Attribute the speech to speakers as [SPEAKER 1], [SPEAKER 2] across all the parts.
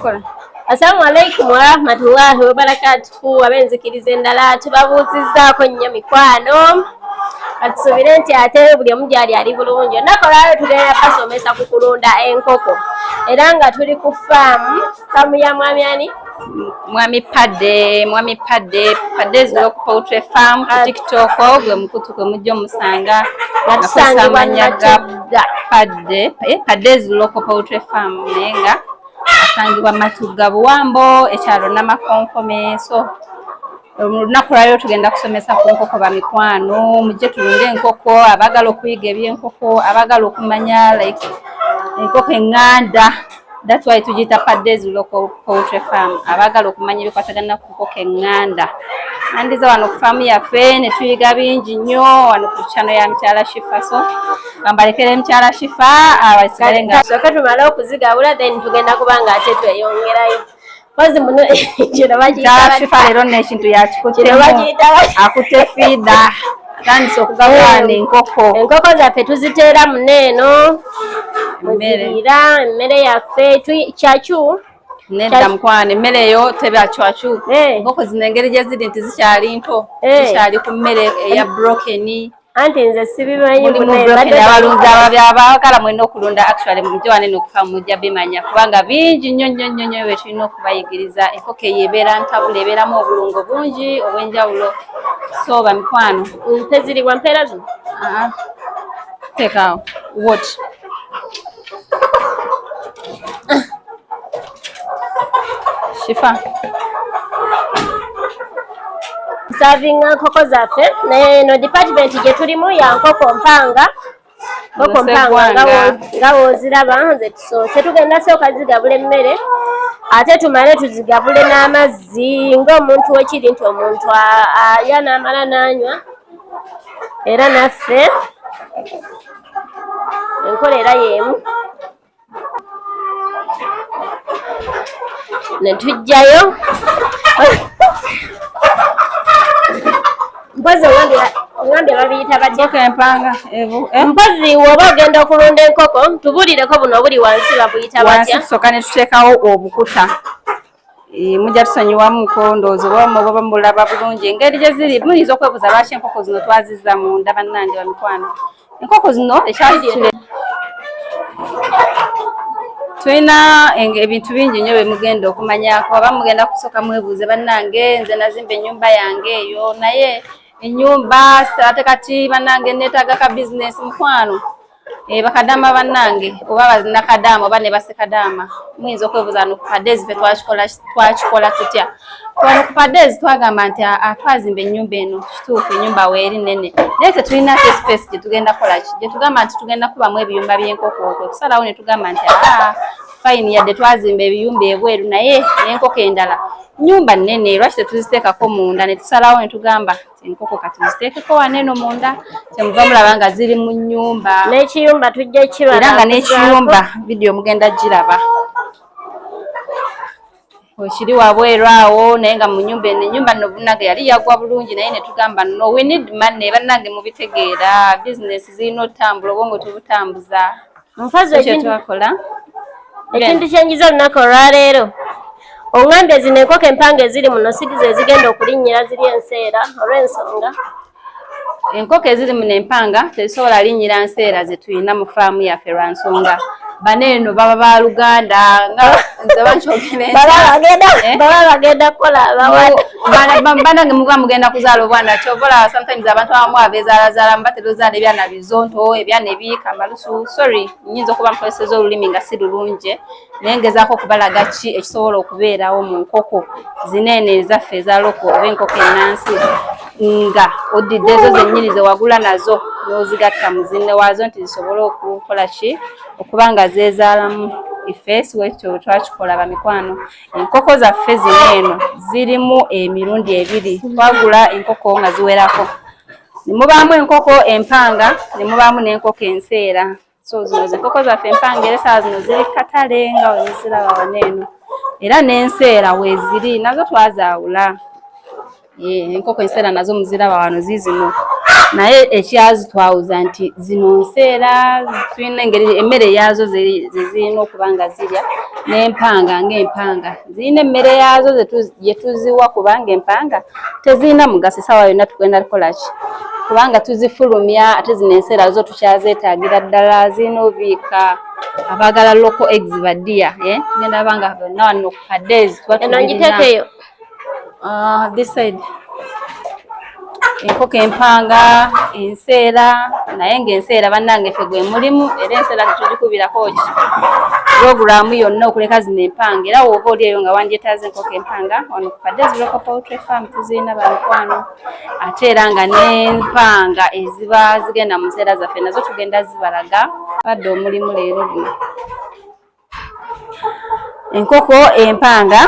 [SPEAKER 1] kukola.
[SPEAKER 2] Assalamu alaikum wa rahmatullahi wa barakatuhu. Abenzikiriza endala tubabuuzizzaako nnyo mikwano. Atusobire nti ate buli omu gyali ali bulungi. Ennaku olwaleero tugenda basomesa ku kulunda enkoko. Era nga tuli ku faamu ya mwami ani?
[SPEAKER 1] Mwami Padde's Local Poultry Farm ku TikTok gwe mukutu gwe mujja omusanga
[SPEAKER 2] batusangibwa Matugga.
[SPEAKER 1] Padde's Local Poultry Farm naye nga asangibwa Matugga Buwambo ekyalo Namakonkome. So olunaku lwaleero tugenda kusomesa ku nkoko ba mikwano, mujje tulunde enkoko, abagala okuyiga eby'enkoko, abagala okumanya like enkoko eŋŋanda. That's why tugiyita Padde's Local Poultry Farm, abagala okumanya ebikwatagana ku nkoko eŋŋanda. Nandiza wano ku faamu yaffe ne tuyiga bingi nnyo wano ku channel ya Mukyala Shifa. So bambalekere Mukyala Shifa abasigale nga
[SPEAKER 2] soka tumale okuzigabula then tugenda kubanga ate tweyongerayo. Kozi muno kino
[SPEAKER 1] Mukyala Shifa leero n'ekintu yakikuttemu akutte fiida atandise okugabana enkoko
[SPEAKER 2] zaffe tuziteera muneeno muziriira emmere yaffe kyakyu
[SPEAKER 1] nedda mukwana emmere eyo teba kyakyu. Enkoko zino engeri gye ziri nti zikyali nto, zikyali ku mmere eya broken.
[SPEAKER 2] Anti nze sibimanyi
[SPEAKER 1] abalunzi abagala mwena okulunda actually mujje wane n'okufa mujja bimanya kubanga bingi nnyo bye tulina okubayigiriza. Enkoko eyo ebeera ntabula, ebeeramu obulungo bungi obw'enjawulo. So bamikwano
[SPEAKER 2] teziribwa mpeera zino
[SPEAKER 1] teekaawo what Shifa
[SPEAKER 2] savinga nkoko zaffe neno department gye tulimu ya nkoko mpanga. Nkoko mpanga nga wooziraba nze tusoose tugenda sooka zigabula emmere ate tumale tuzigabule n'amazzi ng'omuntu wekiri nti omuntu alya n'amala n'anywa. Era naffe enkola era y'emu ne tujjayo mpozi ongambye babiyita batya
[SPEAKER 1] empanga
[SPEAKER 2] mpozi woba ogenda okulunda enkoko tubulireko buno obuli wansi babuyita batya.
[SPEAKER 1] Tusooka ne tuteekawo obukuta mujja tusonyiwamuko ndowooza oba mulaba bulungi engeri gye ziri. Muyinza okwebuuza lwaki enkoko zino twazizza munda bannange bamikwano. Enkoko zino ekyazitule tulina ebintu bingi nnyo bye mugenda okumanyako. Aba mugenda kusooka mwebuuze bannange nze nazimba ennyumba yange eyo naye ennyumba ate kati bannange neetaaga ka bizinesi mukwano. Bakadaama bannange oba bannakadaama oba ne basekadaama muyinza okwebuuza no ku Padde's ffe twakikola tutya. Wano ku Padde's twagamba nti twazimba ennyumba eno kituufu ennyumba weeri nnene naye tetulina space gye tugenda kola ki gye tugamba nti tugenda kubamu ebiyumba by'enkoko. Tusalawo ne tugamba nti fine yadde twazimba ebiyumba ebweru naye n'enkoko endala nnyumba nnene lwaki tetuziteekako munda. Ne tusalawo ne tugamba enkoko kati ziteekeko waneeno munda kyemuva mulaba nga ziri mu nnyumba
[SPEAKER 2] n'ekiyumba tujja kibala
[SPEAKER 1] era nga n'ekiyumba vidiyo mugenda giraba okiri wabweru awo naye nga mu nnyumba eno ennyumba nno bunaga yali yagwa bulungi naye ne tugamba no we need money bannange mubitegeera bizinesi zirina otutambula obwongo tubutambuza.
[SPEAKER 2] Mufazi ekintu kyenjiza olunaku olwaleero ongambye zino enkoko empanga eziri muno sigizo ezigenda okulinnyira ziri enseera olw'ensonga
[SPEAKER 1] enkoko eziri muno empanga tezisobola linnyira nseera ze tulina mu faamu yaffe lwa nsonga baneeno baba ba Luganda nga nze bankyogere
[SPEAKER 2] baba bagenda kukola
[SPEAKER 1] banange muba mugenda kuzaala obwana kyobola sometimes abantu abamu abeezaalazaala mubatera ozaala ebyana bizonto ebyana ebiika amalusu. Sorry nnyinza okuba mukozeseza olulimi nga si lulungi naye ngezaako okubalaga ki ekisobola okubeerawo mu nkoko zineeno ezaffe eza loko oba enkoko ennansi nga oddidde ezo zennyini ze wagula nazo n'ozigatta mu zinne waazo nti zisobole okukola ki okuba nga zeezaalamu. Iffe si bwekityo twakikola bamikwano. Enkoko zaffe zineeno zirimu emirundi ebiri. Twagula enkoko nga ziwerako ne mubaamu enkoko empanga ne mubaamu n'enkoko enseera. So zino enkoko zaffe empanga era essaawa zino ziri katale nga weziraba waneeno era n'enseera weeziri nazo twazaawula. Enkoko enseera nazo muziraba wano ziizino naye ekyazitwawuza nti zino nseera tulina engeri emmere yaazo zirina okuba nga zirya n'empanga ng'empanga zirina emmere yaazo gye tuziwa kubanga empanga tezirina mugaso essaawa yonna tugenda kukola ki kubanga tuzifulumya ate zino enseera zo tukyazeetaagira ddala zirina obiika abaagala local eggs badiya tugenda banga bonna wano ku Paddes tuba
[SPEAKER 2] ngiteekeyo
[SPEAKER 1] this side enkoko empanga enseera naye ng'enseera bannange ffe gwe mulimu era enseera tetugikubirako ki puroguramu yonna okuleka zino empanga era wooba oli eyo nga wandyetaaza enkoko empanga wano ku Paddes Local Poultry Farm tuzirina bamikwano ate era nga n'empanga eziba zigenda mu nseera zaffe nazo tugenda zibalaga badde omulimu leero guno enkoko empanga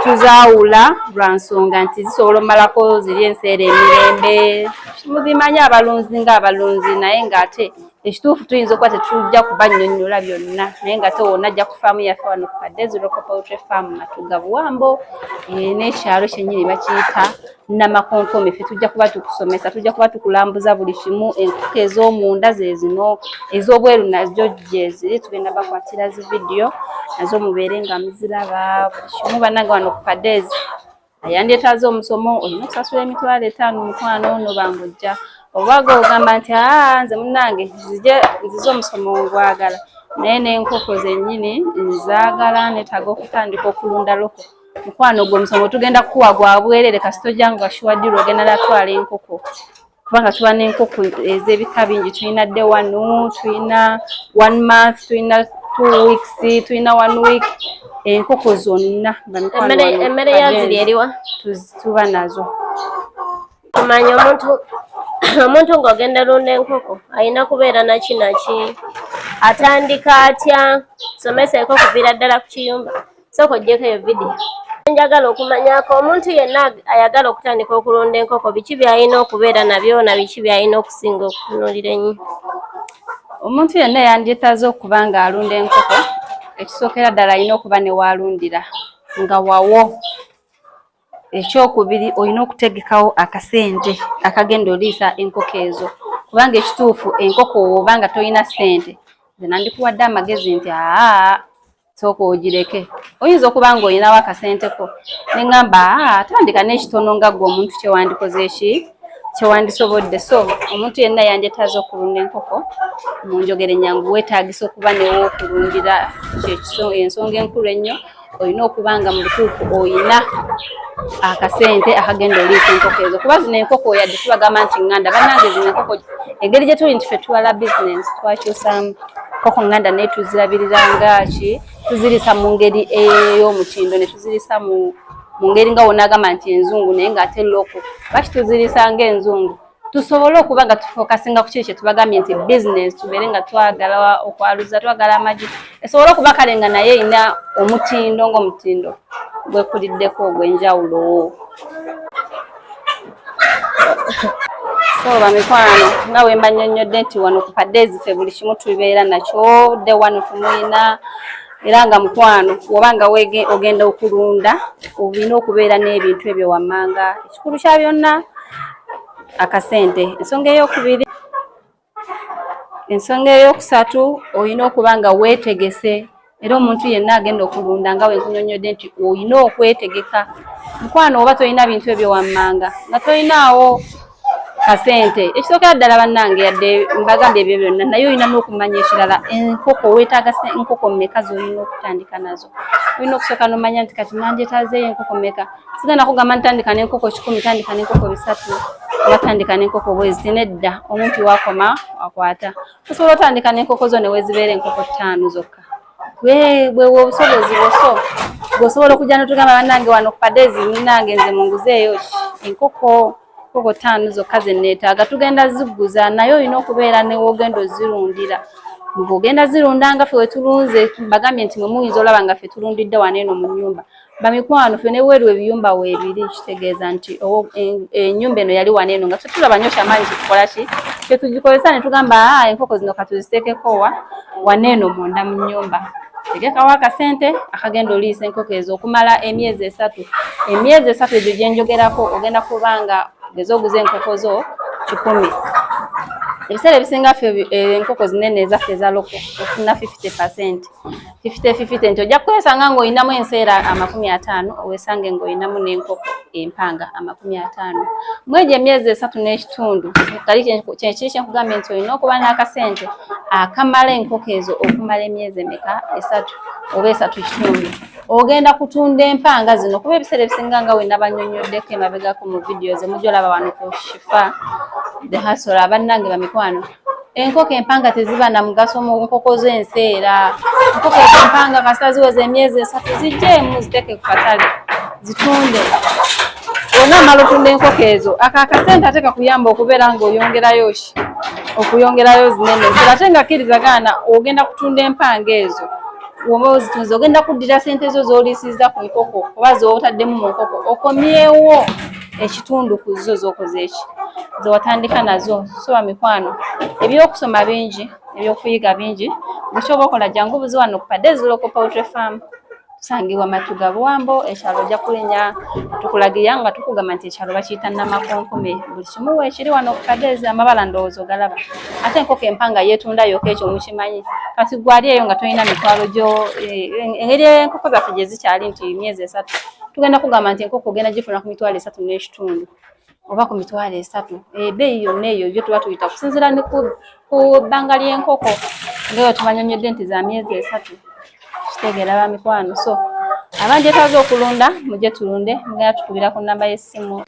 [SPEAKER 1] tuzaawula lwa nsonga nti zisobola omalako ziri enseera emirembe mubimanyi abalunzi ng'abalunzi naye ng'ate ekituufu tuyinza okuba tetujja kubannyonnyola byonna naye ng'ate wonna ajja ku faamu yaffe wano ku Paddes Local Poultry Farm Matuga Buwambo n'ekyalo kyennyini bakiyita Namakonkome ffe tujja kuba tukusomesa tujja kuba tukulambuza buli kimu enkoko ez'omunda ze zino ez'obweru nazo gye ziri tugenda bakwatira zi vidiyo nazo mubeere nga muziraba buli kimu bannange wano ku Paddes ayandyetaaza omusomo olina okusasula emitwalo 5 mukwano ono bangojja obaga ogamba nti nze munnange nzize omusomo ngwagala naye n'enkoko zennyini nzaagala netaaga okutandika okulunda loko mukwano gwe omusomo tugenda kukuwa gwa bwerere kasita ojja nga shuwaddirwa ogenda natwala enkoko kubanga tuba n'enkoko ez'ebika bingi tulina day 1 tulina 1 month tulina 2 weeks tulina 1 week enkoko zonna
[SPEAKER 2] emmere yaziri eriwa
[SPEAKER 1] tuba nazo
[SPEAKER 2] tumanyi omuntu ng'ogenda lunda enkoko alina kubeera naki atandika atya someseeko kuviira ddala ku kiyumba sooka oggyeko eyo vidiyo njagala okumanyako omuntu yenna ayagala okutandika okulunda enkoko biki byalina okubeera nabyo na biki byalina okusinga okutunuulira ennyo
[SPEAKER 1] omuntu yenna yandyetaaza okuba ng'alunda enkoko ekisookera ddala alina okuba ne waalundira nga wawo ekyokubiri olina okutegekawo akasente akagenda oliisa enkoko ezo kubanga ekituufu enkoko oba nga tolina ssente nze nandikuwadde amagezi nti sooka ogireke oyinza okuba nga olinawo akasenteko neŋŋamba tandika n'ekitono nga gwe omuntu kyewandikoze kyewandisobodde so omuntu yenna yandyetaaza okulunda enkoko mu njogere nyangu weetaagisa okuba newo okulundira ensonga enkulu ennyo olina okuba nga mu butuufu olina akasente akagenda oliisa enkoko ezo kuba zino enkoko yadde tubagamba nti ŋŋanda bannange zino enkoko engeri gye tuli nti ffe tuwala bizinensi twakyusamu koko ŋŋanda naye tuzirabirira ngaki tuzirisa mu ngeri ey'omutindo ne tuzirisa mu ngeri nga wonna agamba nti enzungu naye ng'ate loko lwaki tuzirisa ng'enzungu tusobole okuba nga tufokasinga ku kiri kye tubagambye nti bizinensi tubeere nga twagala okwaluza twagala amagi esobole okuba kale nga naye erina omutindo ng'omutindo gwekuliddeko ogw'enjawulo so bamikwano nga bwe mbannyonnyodde nti wano ku Paddes ffe buli kimu tubeera nakyo de wano tumwina era nga mukwano oba nga ogenda okulunda olina okubeera n'ebintu ebyo wammanga ekikulu kya byonna akasente ensonga eyokusatu olina okuba nga weetegese era omuntu yenna agenda okulunda nga wenkunyonnyodde nti olina okwetegeka mukwano oba tolina bintu ebyo wammanga nga tolinaawo kasente ekisookera ddala bannange yadde mbagambye ebyo byonna naye olina n'okumanya ekirala enkoko weetaaga enkoko mmeka zolina okutandika nazo olina okusooka n'omanya nti kati nandyetaazeeyo enkoko mmeka sigenda kugamba ntandika n'enkoko 10 tandika n'enkoko 3 oba tandika n'enkoko bwezi nedda omuntu wakoma wakwata osobola otandika n'enkoko zo ne wezibeera enkoko 5 zokka bwewe obusobozi bwoso bw'osobola okujja n'otugamba bannange wano ku Paddes munnange nze munguzeeyo enkoko 5 zokka ze neetaaga tugenda ziguza naye olina okubeera newoogenda ozirundira ng'ogenda zirundanga ffe wetulunze bagambye nti mwe muyinza olaba nga ffe tulundidde waneeno mu nnyumba bamikwano ffe neweeru ebiyumba weebiri kitegeeza nti ennyumba eno yali waneeno nga tetulaba nnyo kyamaanyi kitukola ki ffe tugikozesa ne tugamba enkoko zino katuziteekeko waneeno munda mu nnyumba tegekawo akasente akagenda oliisa enkoko ezo okumala emyezi 3 emyezi 3 egyo gye njogerako ogenda kubanga ogeze oguza enkoko zo 10 ebiseera ebisinga ffe enkoko zinene ezaffe eza loko ofuna 50%. 50 nti ojja kwesanga ng'olinamu enseera 50 oweesange ng'olinamu n'enkoko empanga 50. Mwegyo emyezi 3 n'ekitundu kali kyekiri kyenkugambye nti olina okuba n'akasente akamala enkoko ezo okumala emyezi emeka 3 oba 3.5. Ogenda kutunda empanga zino kuba ebiseera ebisinga nga wena bannyonnyoddeko emabegako mu vidiyo ze mujja olaba wano ku Shifa The Hustle abannange bamikwano. Enkoko empanga teziba na mugaso mu nkoko z'enseera. Enkoko empanga kasita ziweze emyezi 3 zijjeemu ziteeke ku katale zitunde. Wonna amala otunda enkoko ezo akakasente ate kakuyamba okubeera ng'oyongerayo okuyongerayo zinene. Ate nga kkirizagana ogenda kutunda empanga ezo woba ozitunze ogenda kuddira ssente zo z'oliisiza ku nkoko oba z'otaddemu mu nkoko okomyewo ekitundu ku zo z'okoze eki zewatandika nazo. So bamikwano ebyokusoma bingi ebyokuyiga bingi bwekyoba okola jangu buzi wano ku Padezi Local Poultry Farm tusangibwa Matuga Buwambo ekyalo ojja kulinnya tukulagirira nga tukugamba nti ekyalo bakiyita Namakonkome buli kimu weekiri wano ku Padezi amabala ndowooza ogalaba ate enkoko empanga yeetunda yokka ekyo mukimanyi kati gwali eyo nga tolina mitwalo gyo engeri enkoko zaffe gye zikyali nti myezi 3 tugenda kugamba nti enkoko ogenda gifuna ku mitwalo 3 n'ekitundu oba ku mitwalo 3 ebbeeyi yonna eyo byo tuba tuyita kusinziira ne ku bbanga ly'enkoko ngaeyo tubanyonyodde nti za myezi 3 kitegeera bamikwano. So abangyetaaze okulunda mujje tulunde mugenda tukubira ku nnamba y'essimu